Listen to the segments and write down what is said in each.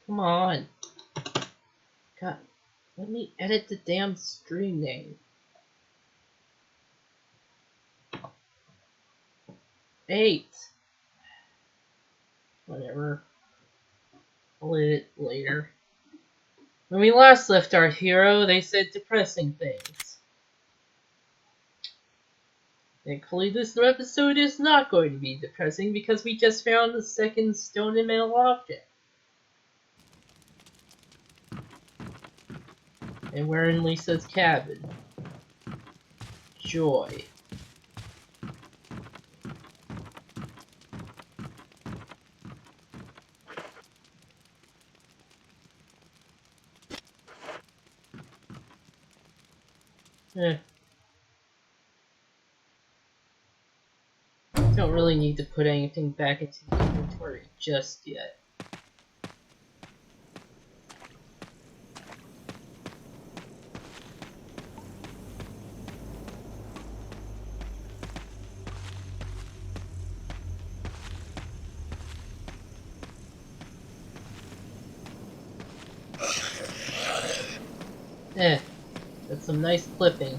Come on. God, let me edit the damn stream name. 8. Whatever. I'll edit it later. When we last left our hero, they said depressing things. Thankfully, this episode is not going to be depressing because we just found the second stone and metal object. And we're in Lisa's cabin. Joy. Don't really need to put anything back into the inventory just yet. That's some nice clipping.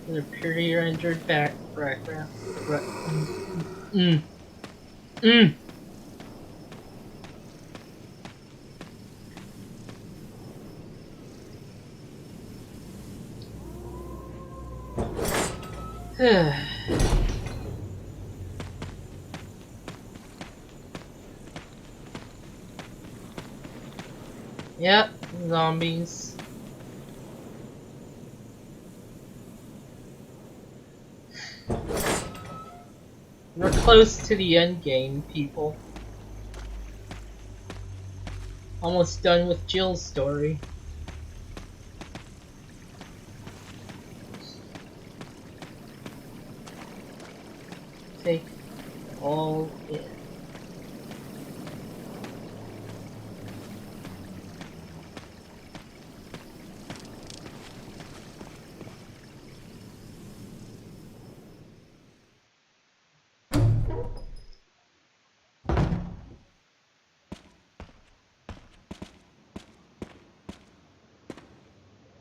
With a pretty rendered background. Yep, zombies. We're close to the end game, people. Almost done with Jill's story. Take all in.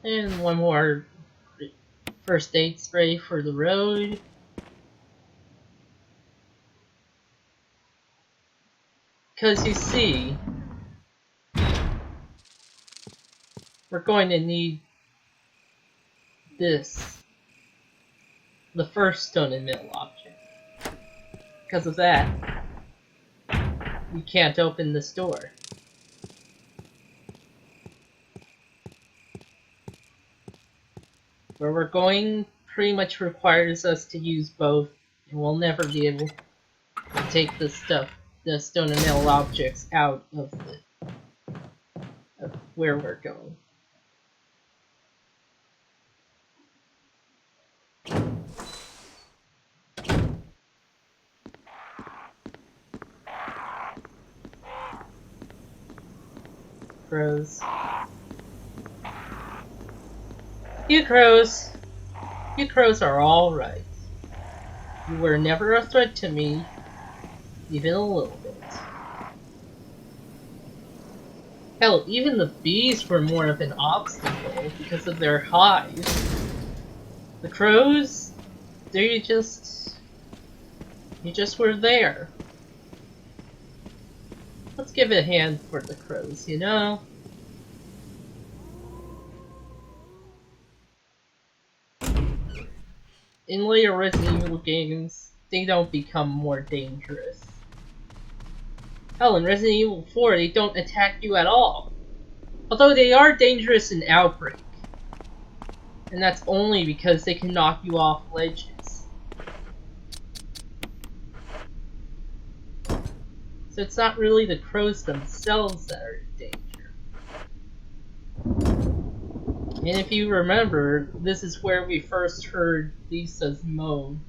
And one more first aid spray for the road. Because you see, we're going to need this, the first stone and metal object. Because of that, we can't open this door. Where we're going pretty much requires us to use both, and we'll never be able to take the stuff, the stone and metal objects out of where we're going. Crows. You crows. You crows are alright. You were never a threat to me, even a little bit. Hell, even the bees were more of an obstacle because of their hives. The crows, you just were there. Let's give it a hand for the crows, you know? In later Resident Evil games, they don't become more dangerous. Hell, in Resident Evil 4, they don't attack you at all. Although they are dangerous in Outbreak. And that's only because they can knock you off ledges. So it's not really the crows themselves that are in danger. And if you remember, this is where we first heard Lisa's moan.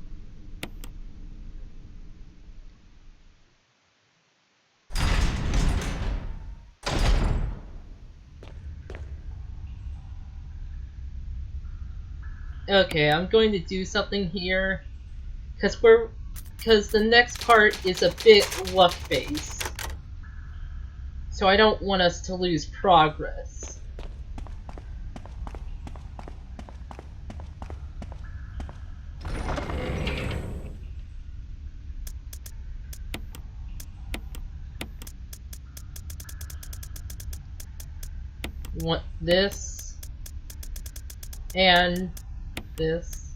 Okay, I'm going to do something here, because the next part is a bit luck-based. So I don't want us to lose progress. We want this and this.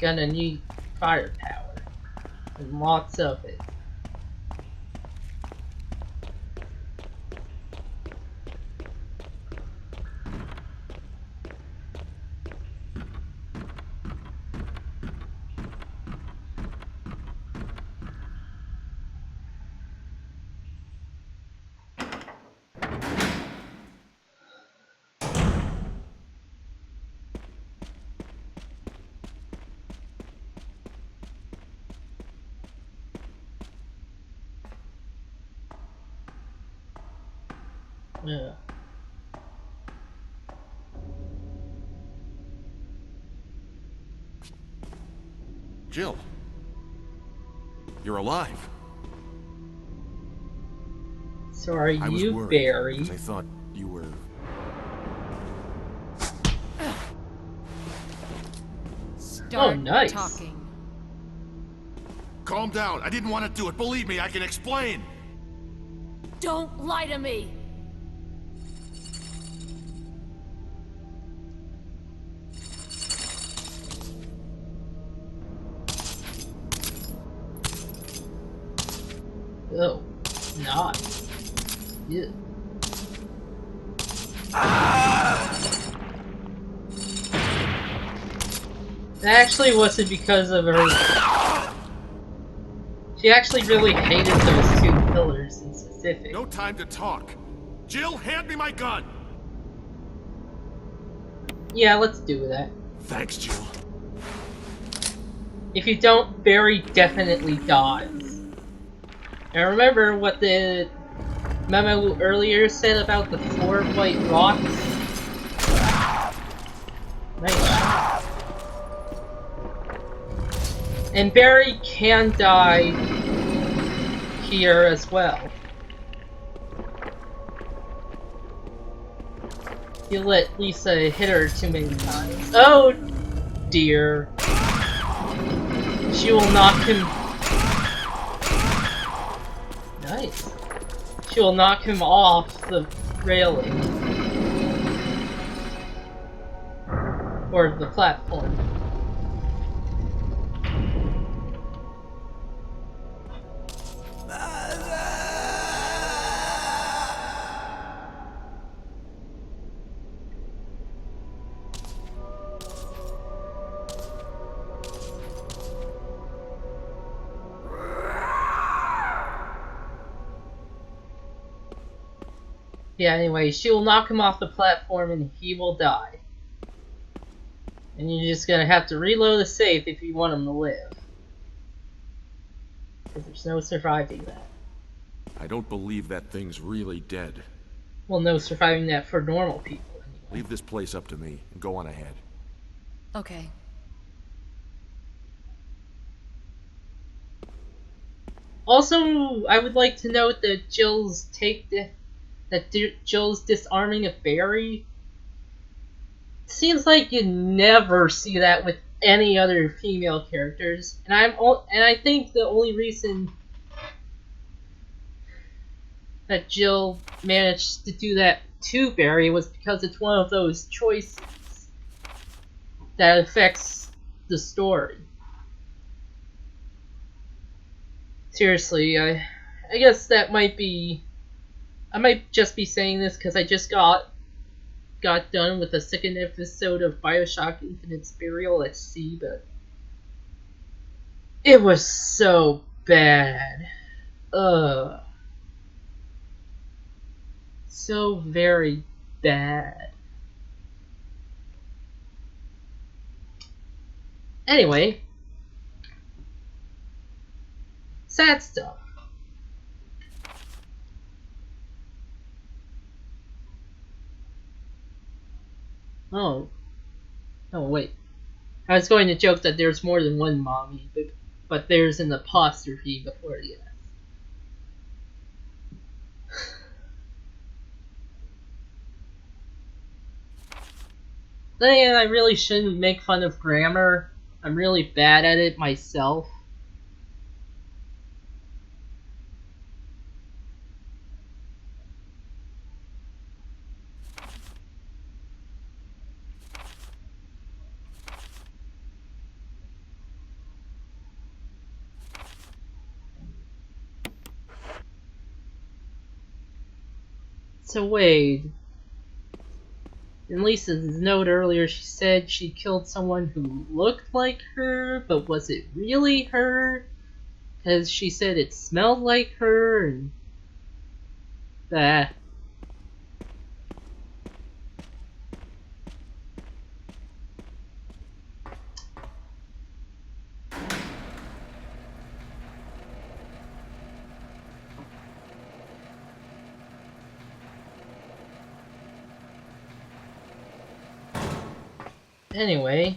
Gonna need firepower and lots of it. Yeah. Jill, you're alive. So are I was you, worried, Barry? because I thought you were... Oh, nice. Talking. Calm down. I didn't want to do it. Believe me, I can explain. Don't lie to me. Oh, not. Yeah. That actually wasn't because of her. She actually really hated those two pillars in specific. No time to talk. Jill, hand me my gun. Yeah, let's do that. Thanks, Jill. If you don't, Barry definitely dies. And remember what the memo earlier said about the 4 white rocks? Nice shot. And Barry can die here as well. He'll let Lisa hit her too many times. Oh dear. She will knock him. Nice. She will knock him off the railing. Or the platform. Yeah, anyway, she will knock him off the platform and he will die. And you're just gonna have to reload the safe if you want him to live. Because there's no surviving that. I don't believe that thing's really dead. Well, no surviving that for normal people, anyway. Leave this place up to me and go on ahead. Okay. Also, I would like to note that Jill's Jill's disarming of Barry. Seems like you never see that with any other female characters, and I think the only reason that Jill managed to do that to Barry was because it's one of those choices that affects the story. Seriously, I guess that might be. I might just be saying this because I just got done with the second episode of BioShock Infinite's Burial at Sea, but it was so bad. So very bad. Anyway, sad stuff. Oh. Oh, wait. I was going to joke that there's more than one mommy, but there's an apostrophe before the S. Then again, I really shouldn't make fun of grammar. I'm really bad at it myself. So Wade, in Lisa's note earlier, she said she killed someone who looked like her, but was it really her? Because she said it smelled like her, and... Anyway.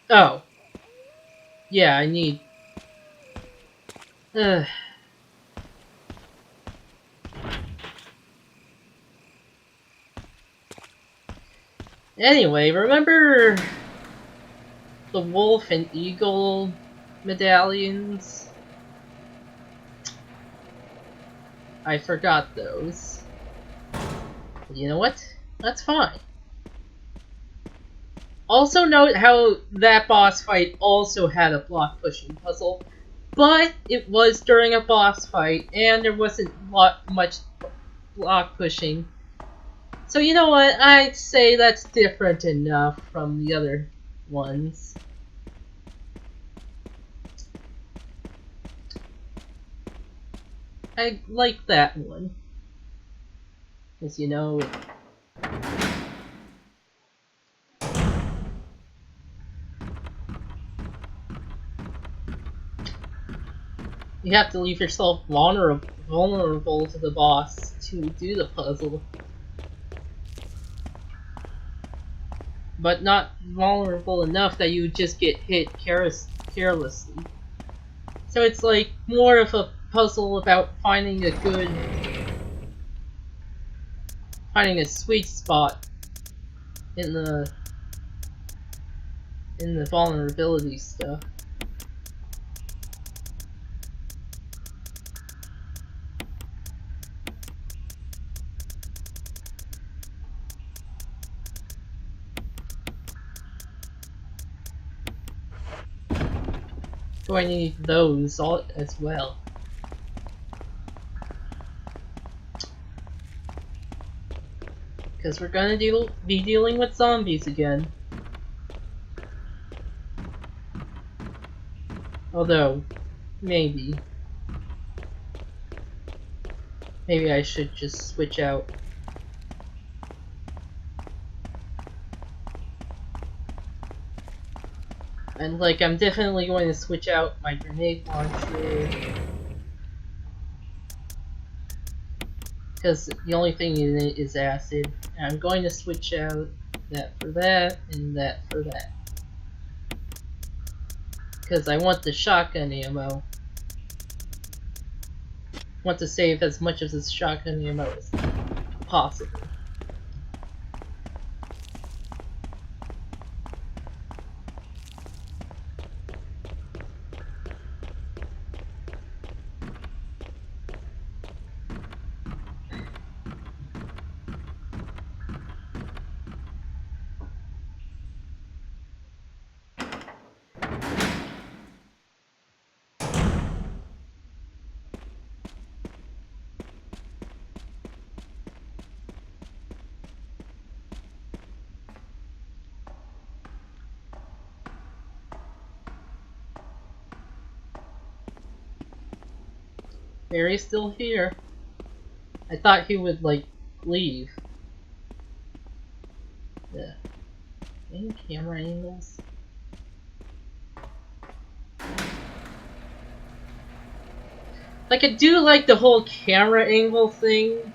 Oh. Yeah, I need... Anyway, remember the wolf and eagle medallions? I forgot those. You know what? That's fine. Also note how that boss fight also had a block pushing puzzle, but it was during a boss fight and there wasn't much block pushing. So you know what, I'd say that's different enough from the other ones. I like that one. Because you know, you have to leave yourself vulnerable to the boss to do the puzzle. But not vulnerable enough that you just get hit carelessly. So it's like more of a puzzle about finding a sweet spot in the vulnerability stuff. So I need those all as well. Because we're gonna be dealing with zombies again. Although, maybe I should just switch out. And like, I'm definitely going to switch out my grenade launcher. Because the only thing in it is acid. And I'm going to switch out that for that, and that for that. Because I want the shotgun ammo. I want to save as much of this shotgun ammo as possible. Barry's still here. I thought he would, like, leave. Yeah. Any camera angles? Like, I do like the whole camera angle thing.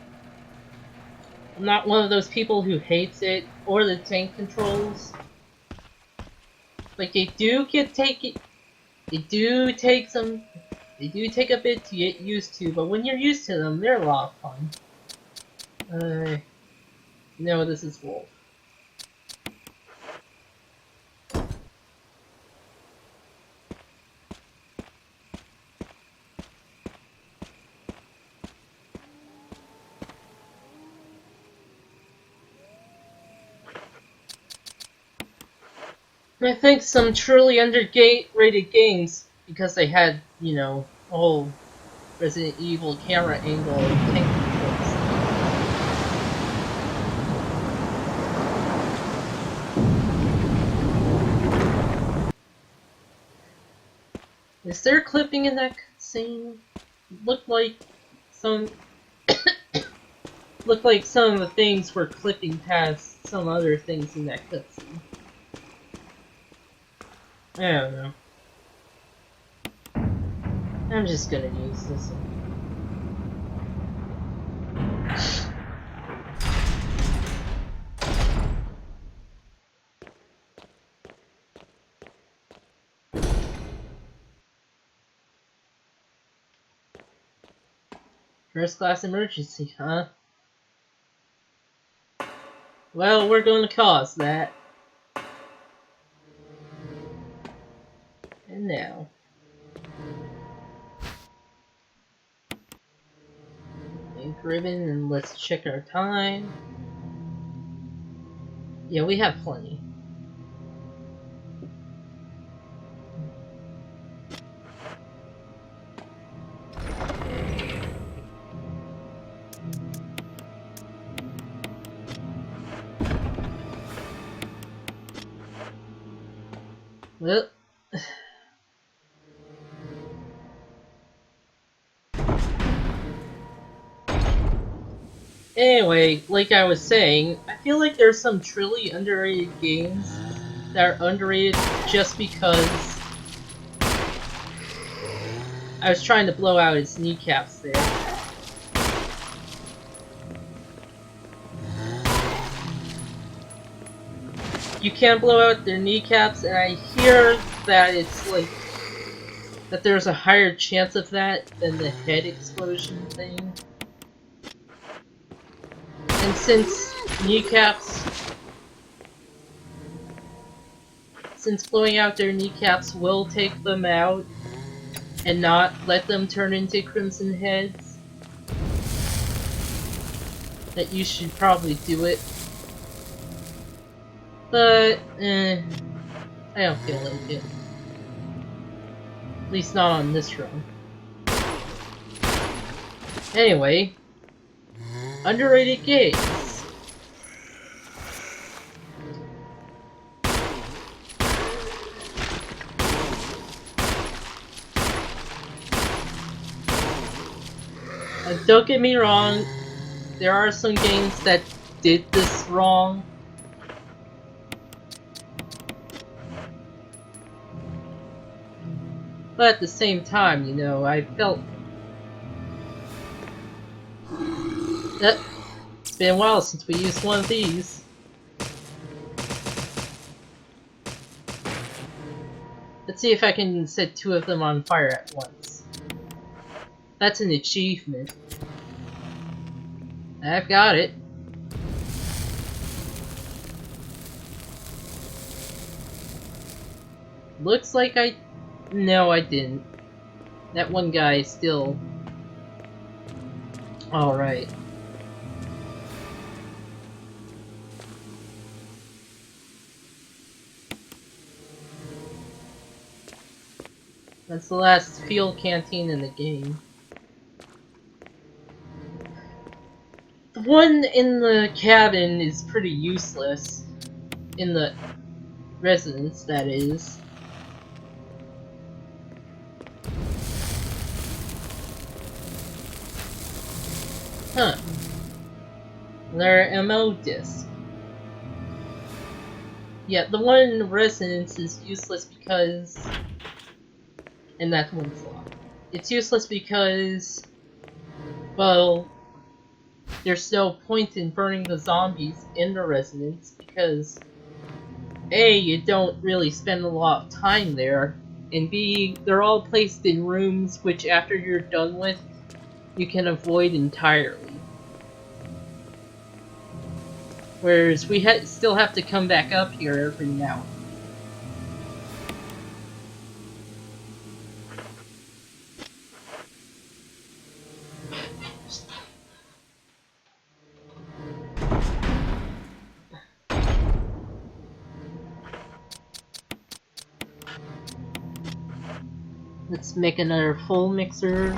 I'm not one of those people who hates it, or the tank controls. Like they do take some. They do take a bit to get used to, but when you're used to them, they're a lot of fun. No, this is Wolf. I think some truly underrated games, because they had, you know, a whole Resident Evil camera angle and tank controls. Is there clipping in that scene? Looked like some looked like some of the things were clipping past some other things in that cutscene. I don't know. I'm just gonna use this. First class emergency, huh? Well, we're gonna cause that. And now. Ink ribbon, and let's check our time. Yeah, we have plenty. Well, anyway, like I was saying, I feel like there's some truly underrated games that are underrated just because I was trying to blow out his kneecaps there. You can't blow out their kneecaps, and I hear that it's like that there's a higher chance of that than the head explosion thing. And since blowing out their kneecaps will take them out and not let them turn into crimson heads, that you should probably do it. But, I don't feel like it. At least not on this run. Anyway, underrated games. Don't get me wrong, there are some games that did this wrong. But at the same time, you know, I felt that it's been a while since we used one of these. Let's see if I can set two of them on fire at once. That's an achievement. I've got it. Looks like no, I didn't. That one guy is still... Alright. That's the last field canteen in the game. The one in the cabin is pretty useless. In the residence, that is. Huh. Their MO disc. Yeah, the one in the residence is useless because... And that one's locked. It's useless because... Well... There's no point in burning the zombies in the residence because... A, you don't really spend a lot of time there, and B, they're all placed in rooms which after you're done with, you can avoid entirely. Whereas we still have to come back up here every now and then. Let's make another full mixer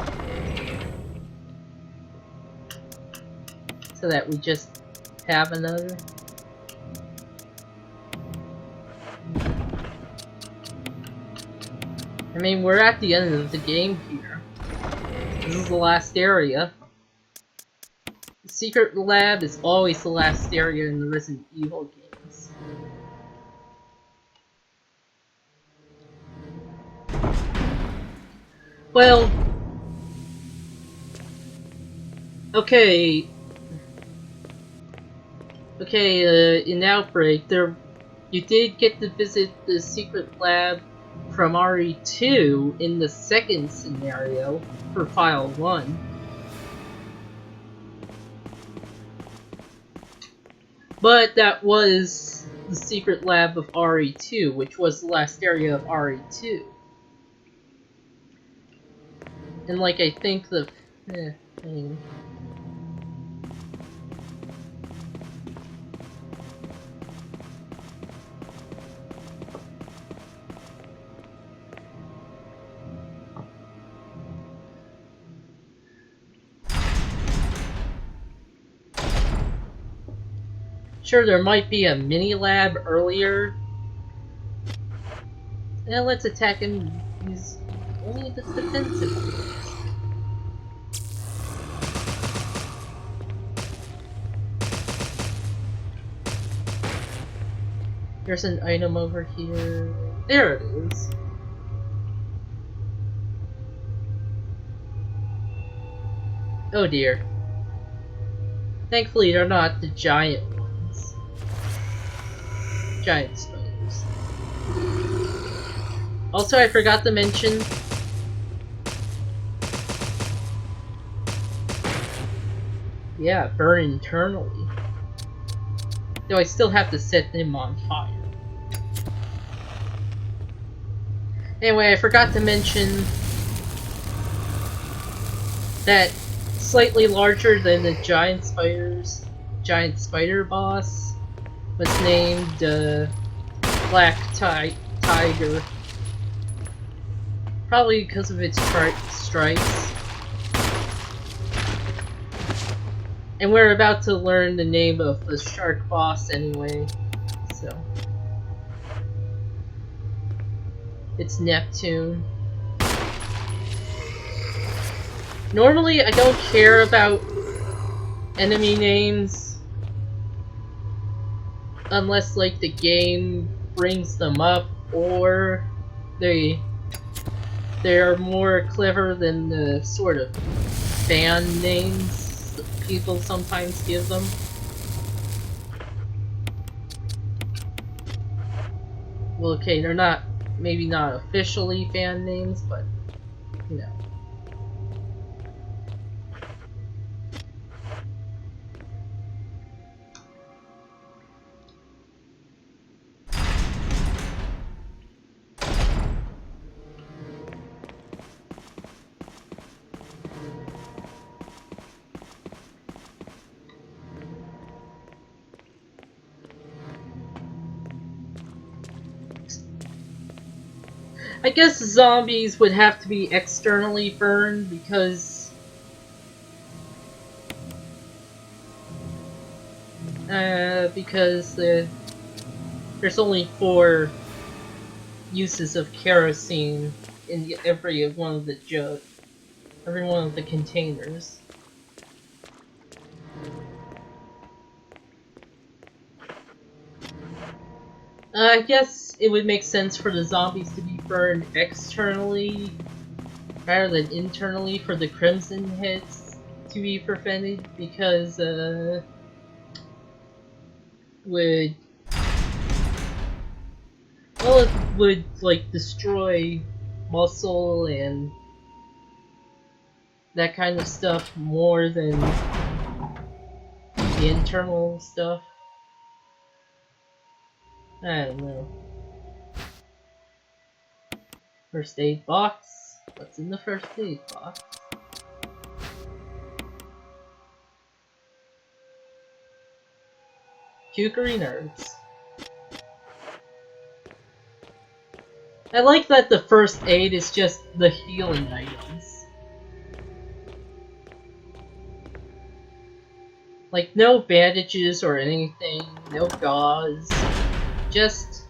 so that we just have another. I mean, we're at the end of the game here. This is the last area. The secret lab is always the last area in the Resident Evil games. Well, okay, in Outbreak, you did get to visit the secret lab from RE2 in the second scenario for File 1. But that was the secret lab of RE2, which was the last area of RE2. And like, I think anyway. Sure, there might be a mini-lab earlier. Now let's attack him. Use only the defensive moves. There's an item over here. There it is. Oh dear. Thankfully, they're not the giant ones. Giant spiders. Also, I forgot to mention. Yeah, burn internally. Though I still have to set them on fire. Anyway, I forgot to mention that slightly larger than the giant spider boss was named Black Tiger. Probably because of its stripes. And we're about to learn the name of the shark boss anyway, so. It's Neptune. Normally, I don't care about enemy names unless, like, the game brings them up or they're more clever than the sort of fan names people sometimes give them. Well, okay, they're not, maybe not officially fan names, but, you know. I guess zombies would have to be externally burned because there's only 4 uses of kerosene in every one of the containers. I guess it would make sense for the zombies to be burned externally rather than internally for the Crimson Heads to be prevented, because Well, it would, like, destroy muscle and that kind of stuff more than the internal stuff. I don't know. First aid box? What's in the first aid box? Kukri nerves. I like that the first aid is just the healing items. Like, no bandages or anything, no gauze. Just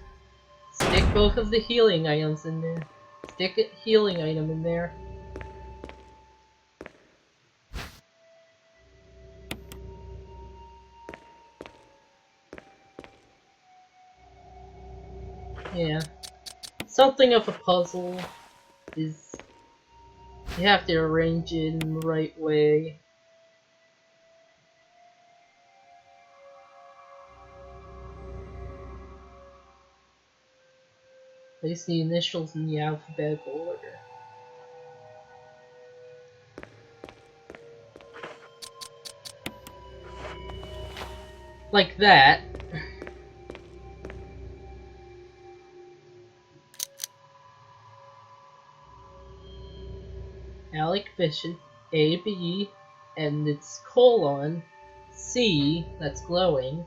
stick both of the healing items in there. Stick a healing item in there. Yeah. Something of a puzzle is you have to arrange it in the right way. Place the initials in the alphabetical order. Like that. Alec Bishop, A, B, and it's colon, C, that's glowing,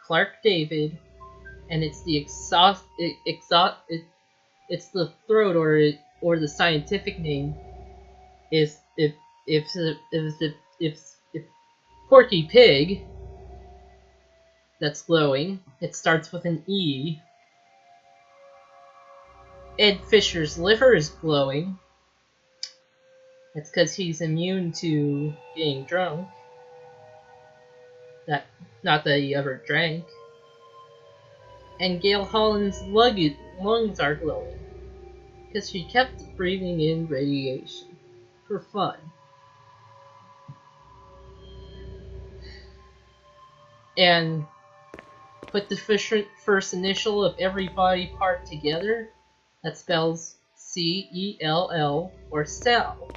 Clark David, and it's the it's the throat or the scientific name is if Porky Pig, that's glowing, it starts with an E. Ed Fisher's liver is glowing. It's because he's immune to getting drunk. Not that he ever drank. And Gail Holland's lungs are glowing. Because she kept breathing in radiation. For fun. And put the first initial of every body part together. That spells C-E-L-L, or cell.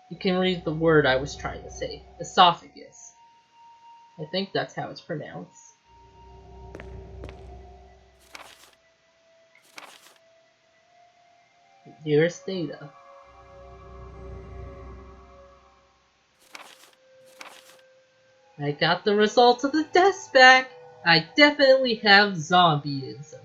You can read the word I was trying to say. Esophagus. I think that's how it's pronounced. Dearest Data. I got the results of the tests back! I definitely have zombieism.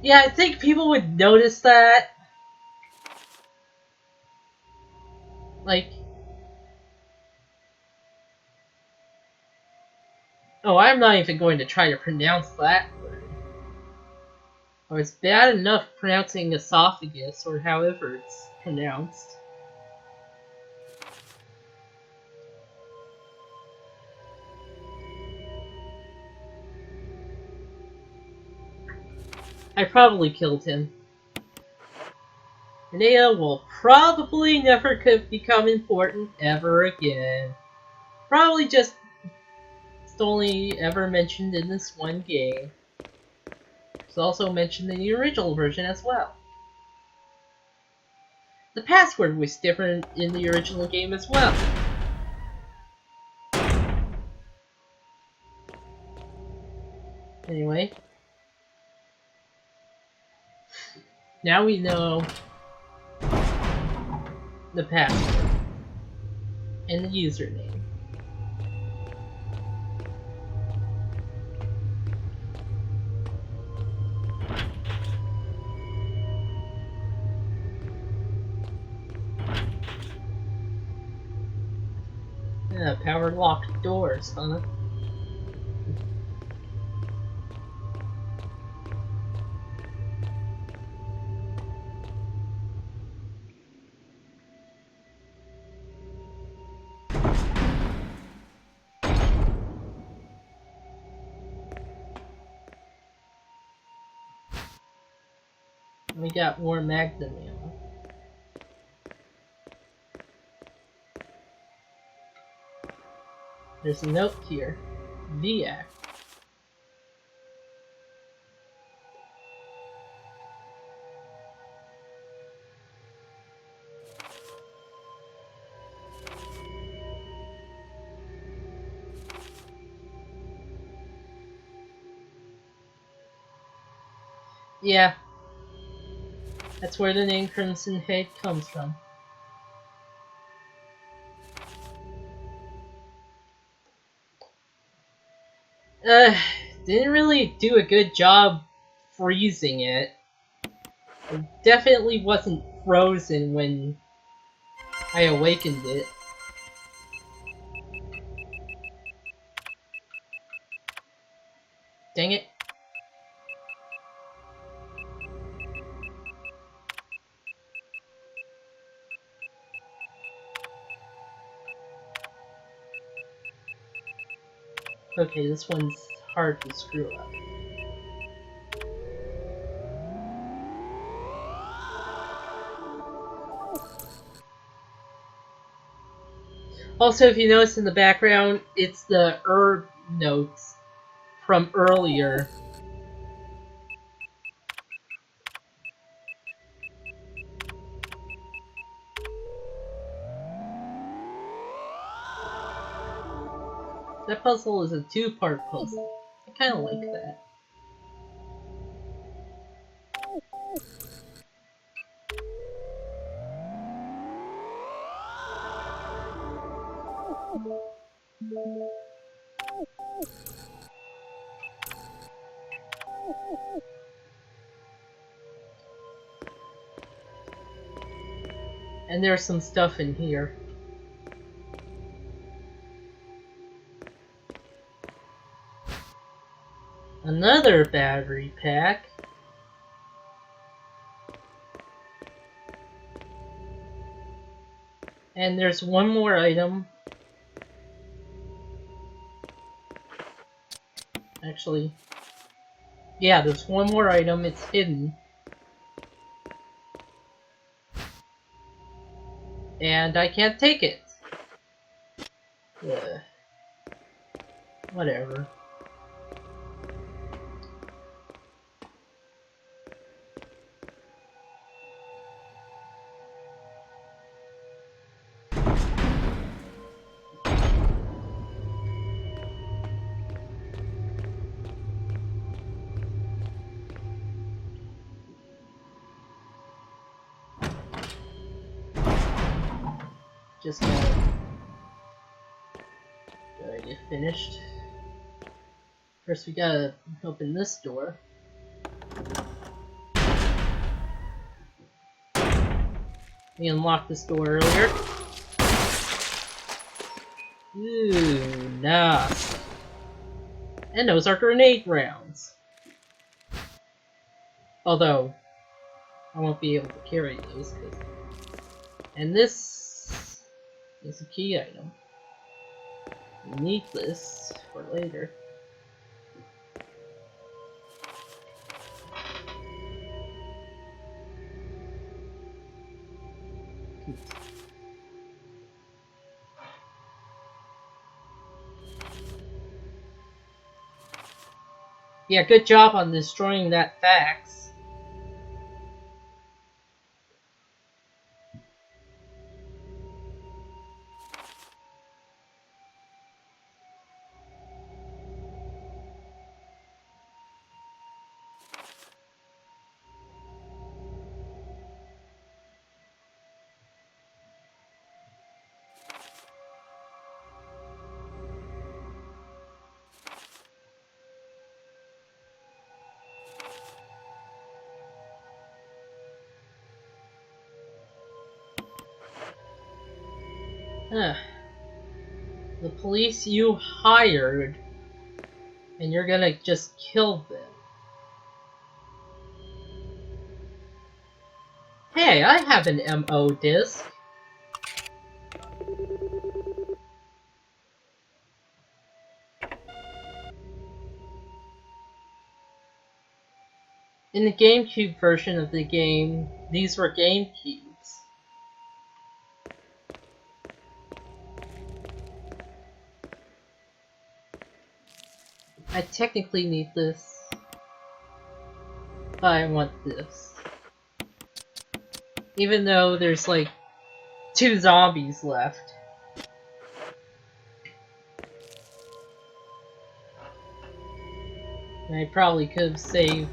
Yeah, I think people would notice that. Like... Oh, I'm not even going to try to pronounce that word. Or it's bad enough pronouncing esophagus, or however it's pronounced. I probably killed him. Renea will probably never become important ever again. Probably just it's only ever mentioned in this one game. It's also mentioned in the original version as well. The password was different in the original game as well. Anyway. Now we know the password and the username. Yeah, power locked doors, huh? We got more Magnum ammo. There's a note here. VAC. Yeah. That's where the name Crimson Head comes from. Didn't really do a good job freezing it. It definitely wasn't frozen when I awakened it. Dang it. Okay, this one's hard to screw up. Also, if you notice in the background, it's the herb notes from earlier. That puzzle is a two-part puzzle. I kind of like that. And there's some stuff in here. Another battery pack. And there's one more item. Actually, yeah, there's one more item. It's hidden. And I can't take it. Ugh. Whatever. Just gotta get finished. First we gotta open this door. We unlocked this door earlier. Ooh, nice. And those are grenade rounds. Although, I won't be able to carry those. And this is a key item. We need this for later. Yeah, good job on destroying that fax. The police you hired, and you're gonna just kill them. Hey, I have an MO disc. In the GameCube version of the game, these were GameCubes. I technically need this, but I want this. Even though there's like 2 zombies left. And I probably could have saved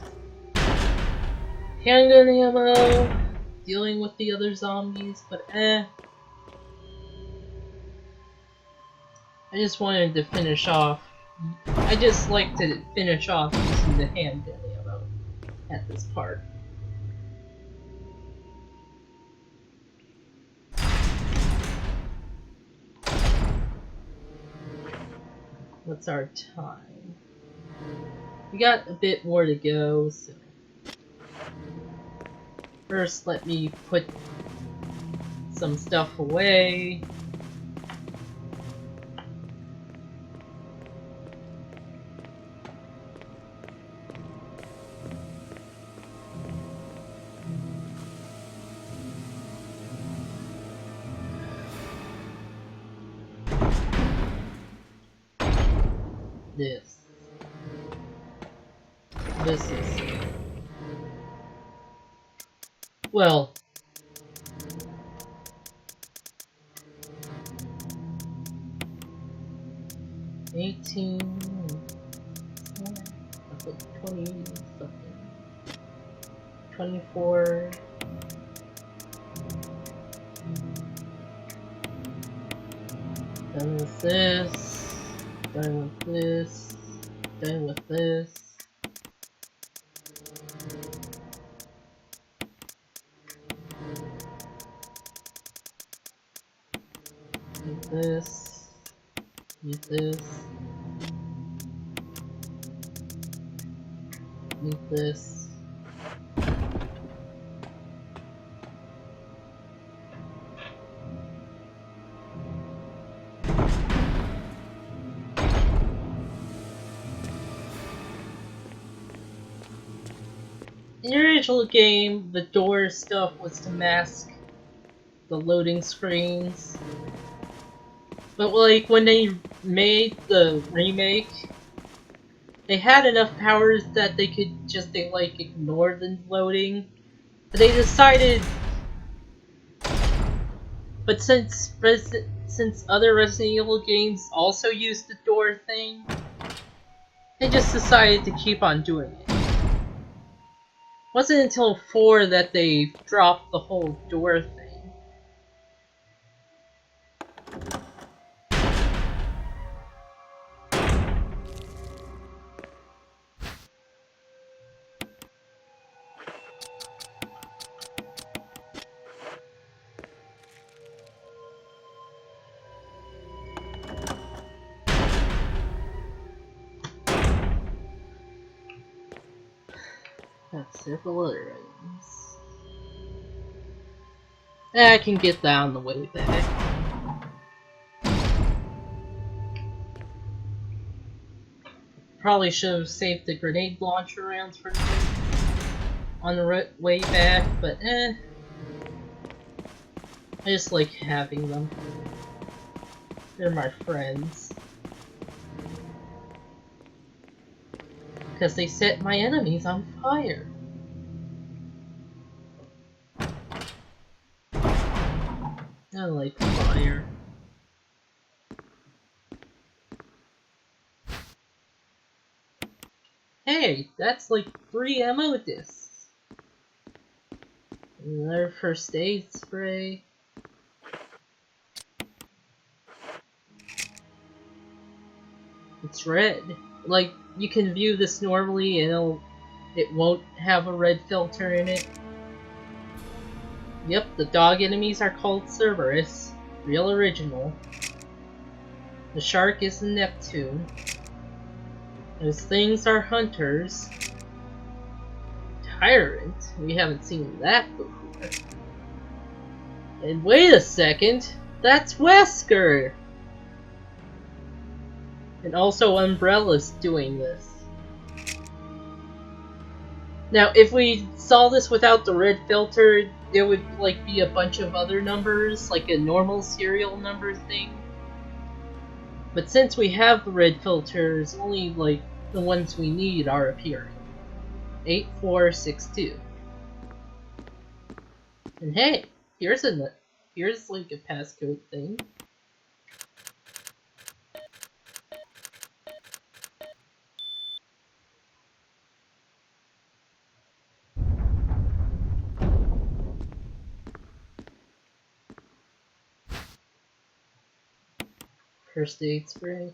handgun ammo dealing with the other zombies, but I just wanted to finish off. I just like to finish off using the handgun ammo at this part. What's our time? We got a bit more to go, so first let me put some stuff away. This is, well, $18, 20 something, 24. Done with this. Done with this. Done with this. Use this. Use this. Use this. In the original game, the door stuff was to mask the loading screens. But like when they made the remake, they had enough powers that they could just like ignore the loading. But they decided, but since other Resident Evil games also used the door thing, they just decided to keep on doing it. Wasn't until 4 that they dropped the whole door thing. Got several other items. I can get that on the way back. Probably should have saved the grenade launcher rounds for on the way back, but I just like having them. They're my friends. Because they set my enemies on fire. I like fire. Hey, that's like 3 ammo discs. Another first aid spray. It's red. Like, you can view this normally and it won't have a red filter in it. Yep, the dog enemies are called Cerberus. Real original. The shark is Neptune. Those things are hunters. Tyrant? We haven't seen that before. And wait a second! That's Wesker! And also Umbrella's doing this. Now, if we saw this without the red filter, there would like be a bunch of other numbers, like a normal serial number thing. But since we have the red filters, only like the ones we need are appearing. 8462. And hey, here's like a passcode thing. First aid spray.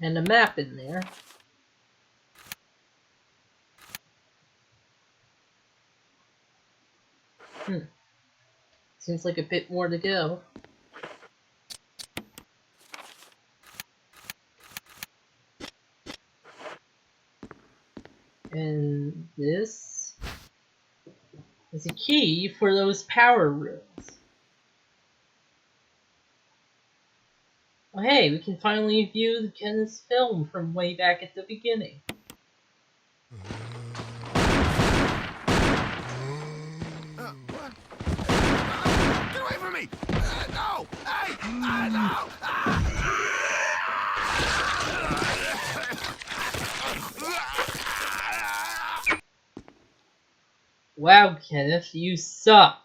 And a map in there. Seems like a bit more to go. And this is a key for those power rooms. Oh hey, we can finally view Kenneth's film from way back at the beginning. What? Get away from me! No! Hey! No! Wow, Kenneth, you suck!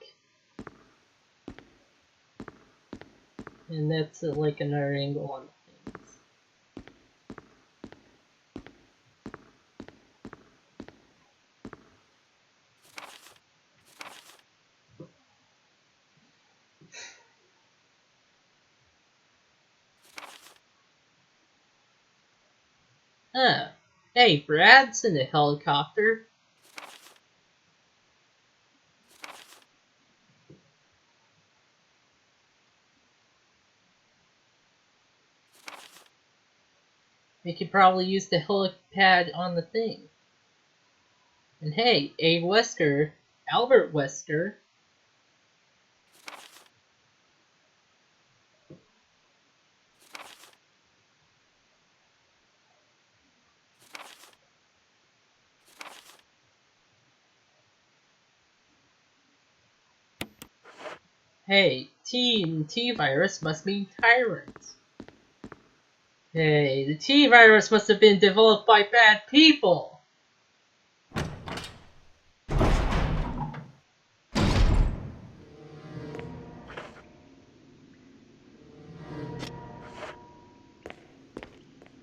And that's like another angle on things. Huh. Hey, Brad's in a helicopter. We could probably use the helipad on the thing. And hey, Albert Wesker. Hey, T and T-virus must mean tyrants. Hey, the T-virus must have been developed by bad people.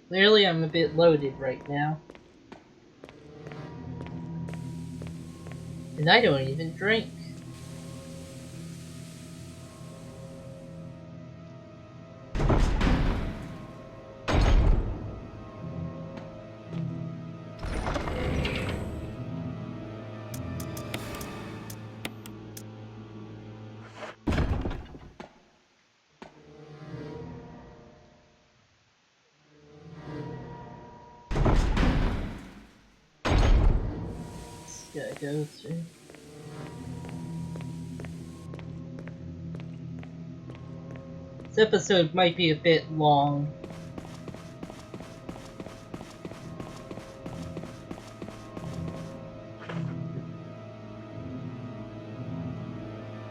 Clearly I'm a bit loaded right now. And I don't even drink. Gotta go through. This episode might be a bit long.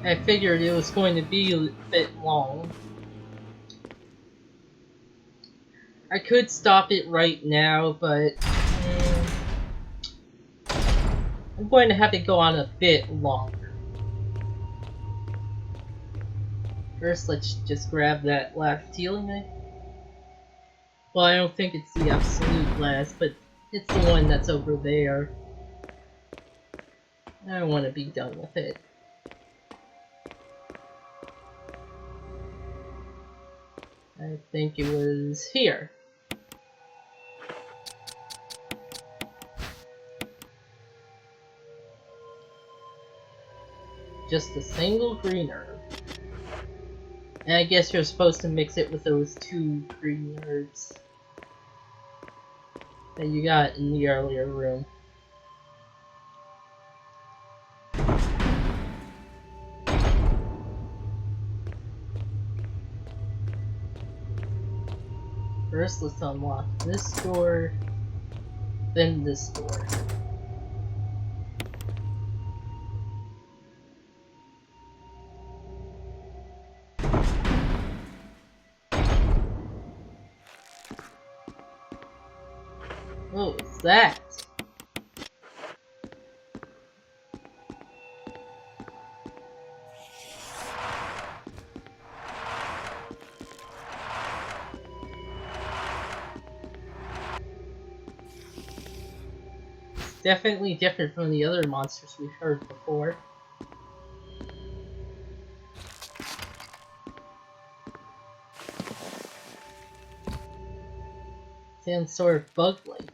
I figured it was going to be a bit long. I could stop it right now, but I'm going to have to go on a bit longer. First, let's just grab that last healing knife. Well, I don't think it's the absolute last, but it's the one that's over there. I want to be done with it. I think it was here. Just a single green herb. And I guess you're supposed to mix it with those 2 green herbs that you got in the earlier room. First, let's unlock this door, then this door. Oh, what's that? Definitely different from the other monsters we've heard before. Sounds sort of bug-like.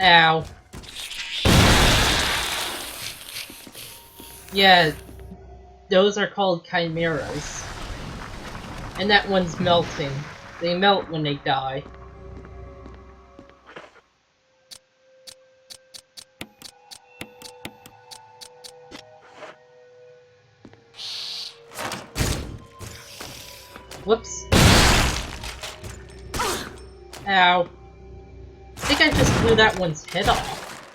Ow. Yeah, those are called Chimeras. And that one's melting. They melt when they die. Whoops. Ow. I think I just blew that one's head off.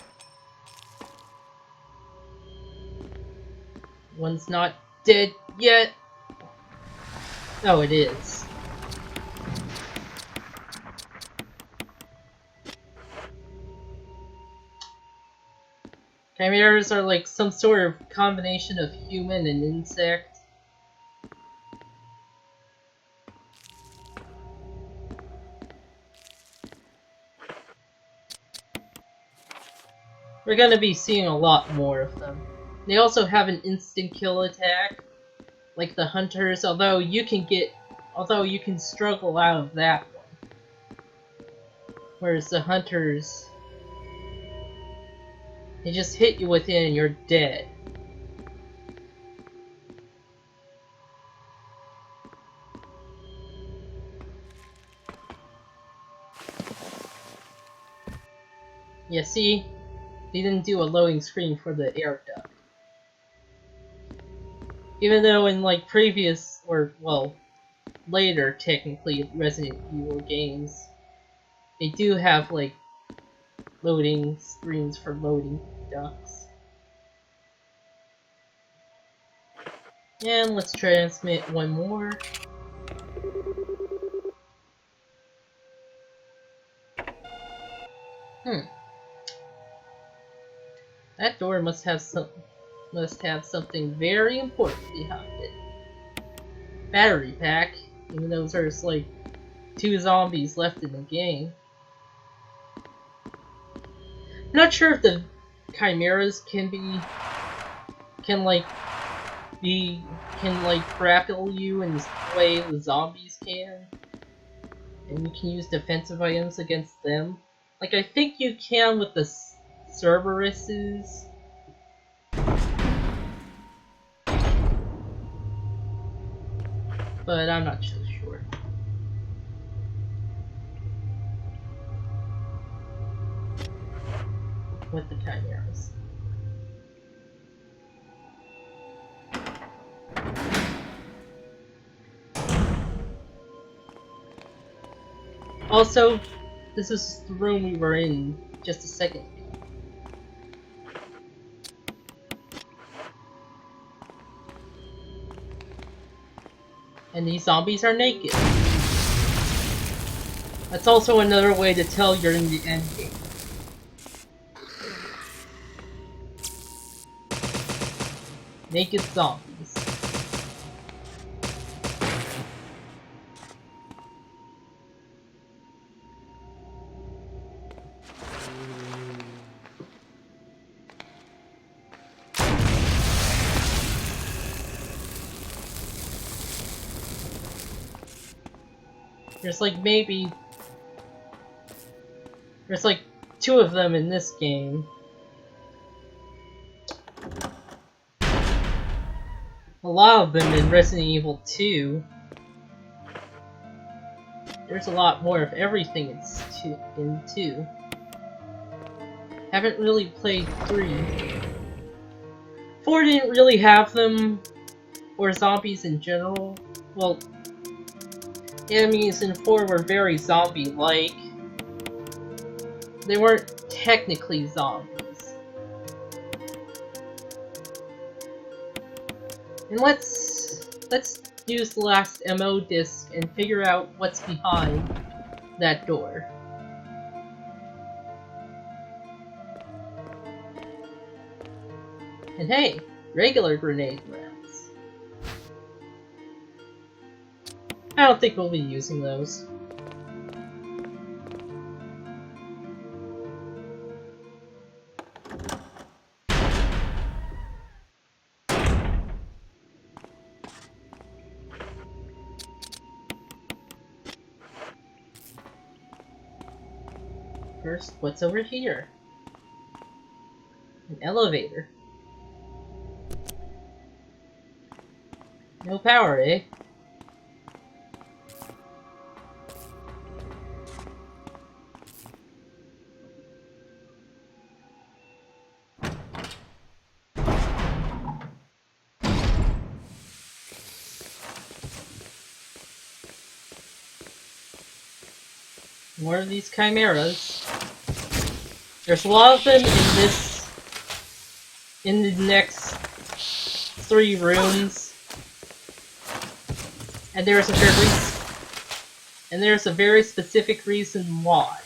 One's not dead yet. Oh, it is. Chimeras are like some sort of combination of human and insect. We're gonna be seeing a lot more of them. They also have an instant kill attack, like the hunters, although you can struggle out of that one. Whereas the hunters, they just hit you with it and you're dead. Yeah, see? They didn't do a loading screen for the air duct. Even though in like previous, or well, later technically Resident Evil games, they do have like loading screens for loading ducts. And let's transmit one more. That door must have something very important behind it. Battery pack, even though there's like 2 zombies left in the game. I'm not sure if the Chimeras can grapple you in the way the zombies can, and you can use defensive items against them. Like I think you can with the Cerberuses. But I'm not so sure. With the Chimeras. Also, this is the room we were in just a second ago. And these zombies are naked. That's also another way to tell you're in the end game. Naked zombies. There's like 2 of them in this game. A lot of them in Resident Evil 2. There's a lot more of everything in 2. Haven't really played 3. 4 didn't really have them, or zombies in general. Well, enemies in 4 were very zombie-like. They weren't technically zombies. And let's use the last MO disc and figure out what's behind that door. And hey, regular grenade rounds. I don't think we'll be using those. First, what's over here? An elevator. No power, eh? More of these chimeras. There's a lot of them in the next 3 rooms. And there's a very specific reason why.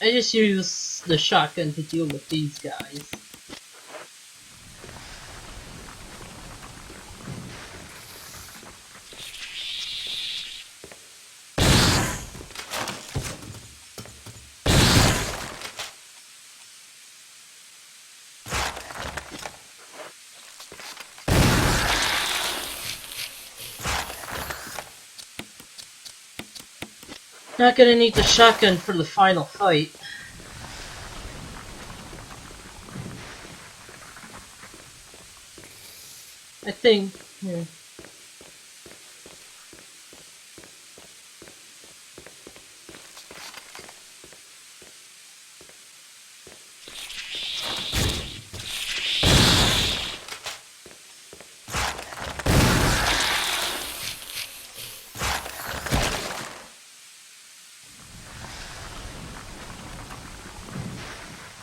I just use the shotgun to deal with these guys. Not gonna need the shotgun for the final fight. I think... yeah.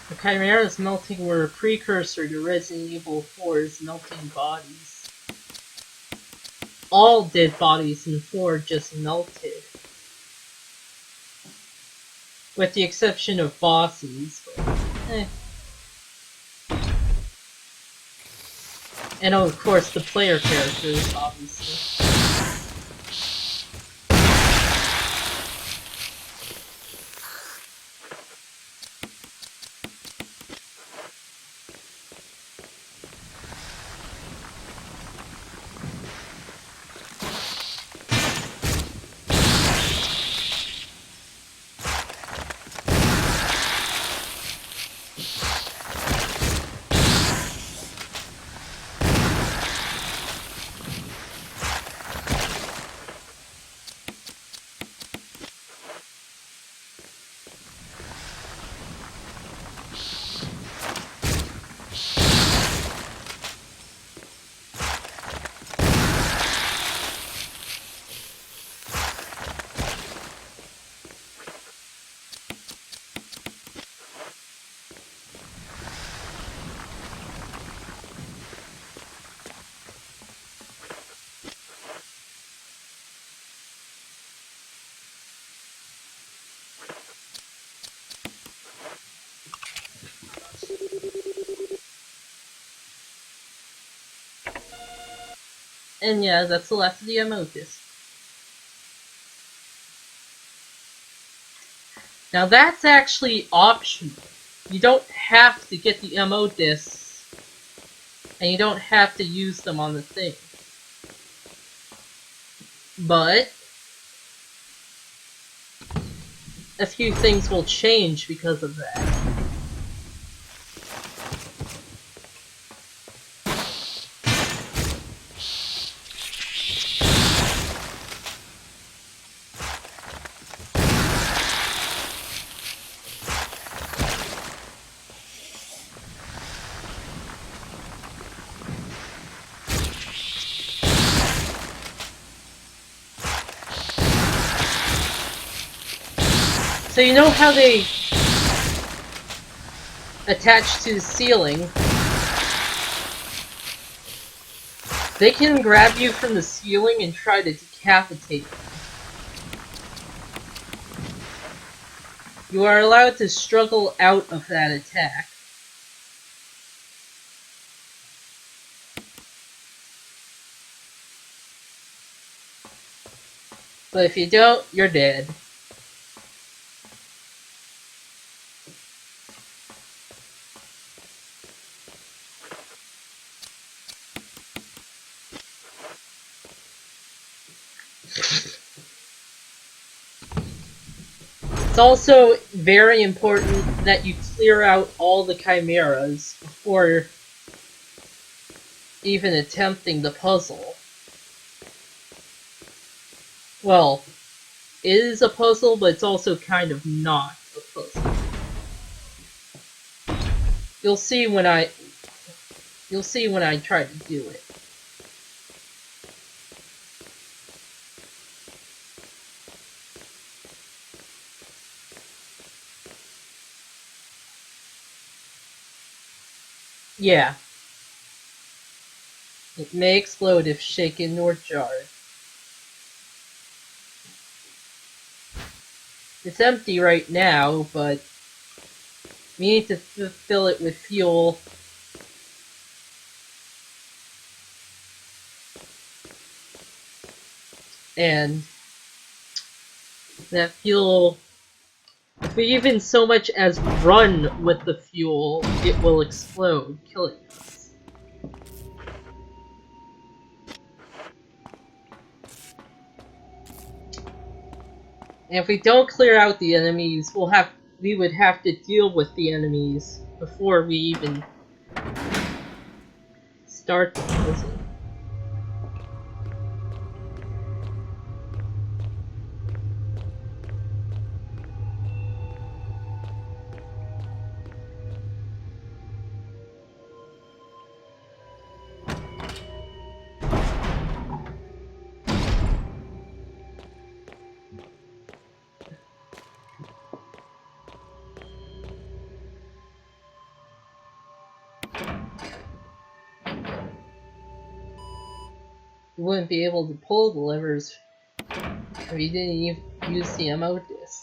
The Chimeras melting were a precursor to Resident Evil 4's melting bodies. All dead bodies in 4 just melted. With the exception of bosses. But, and of course the player characters, obviously. And yeah, that's the last of the MO disc. Now that's actually optional. You don't have to get the MO discs, and you don't have to use them on the thing. But a few things will change because of that. So you know how they attach to the ceiling? They can grab you from the ceiling and try to decapitate you. You are allowed to struggle out of that attack. But if you don't, you're dead. It's also very important that you clear out all the chimeras before even attempting the puzzle. Well, it is a puzzle, but it's also kind of not a puzzle. You'll see when I try to do it. Yeah. It may explode if shaken or jarred. It's empty right now, but we need to fill it with fuel. And that fuel, if we even so much as run with the fuel, it will explode, killing us. And if we don't clear out the enemies, we would have to deal with the enemies before we even start the puzzle. You wouldn't be able to pull the levers if you didn't even use the ammo disc.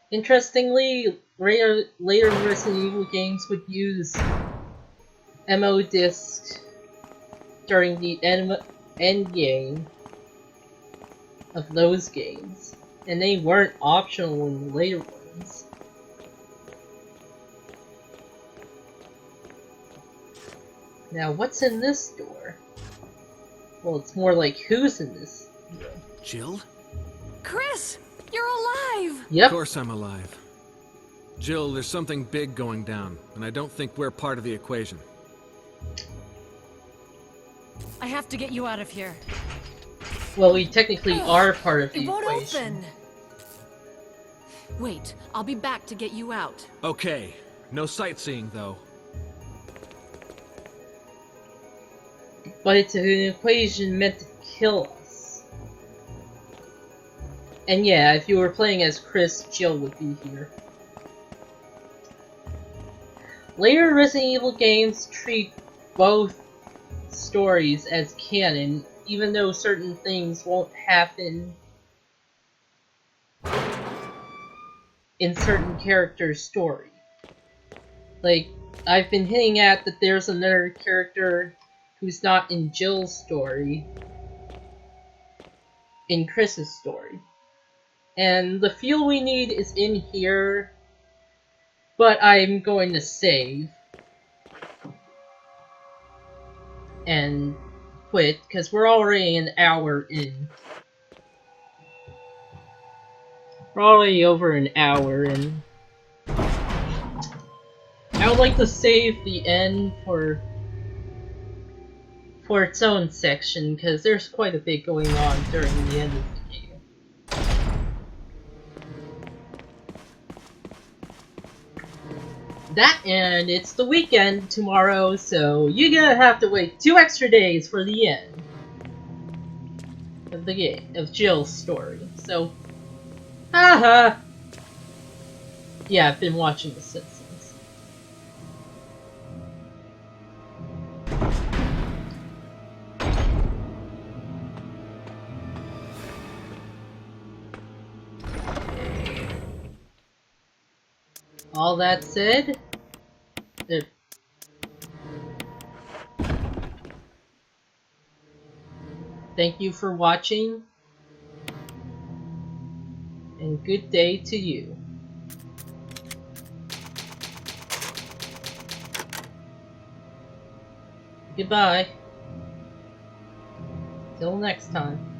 Interestingly, later Resident Evil games would use ammo discs during the end game of those games, and they weren't optional in the later ones. Now, what's in this door? Well, it's more like who's in this door. Jill? Chris, you're alive! Yep. Of course I'm alive. Jill, there's something big going down, and I don't think we're part of the equation. I have to get you out of here. Well, we technically are part of the It won't equation. open. Wait, I'll be back to get you out. Okay, no sightseeing though. But it's an equation meant to kill us. And yeah, if you were playing as Chris, Jill would be here. Later Resident Evil games treat both stories as canon, even though certain things won't happen in certain characters' story. Like, I've been hinting at that there's another character who's not in Jill's story, in Chris's story. And the fuel we need is in here, but I'm going to save and quit, because we're already an hour in. We're already over an hour in. I would like to save the end for its own section, because there's quite a bit going on during the end of the game. That, and it's the weekend tomorrow, so you're gonna have to wait 2 extra days for the end of the game, of Jill's story. So, haha. Yeah, I've been watching The Simpsons. All that said, thank you for watching, and good day to you. Goodbye. Till next time.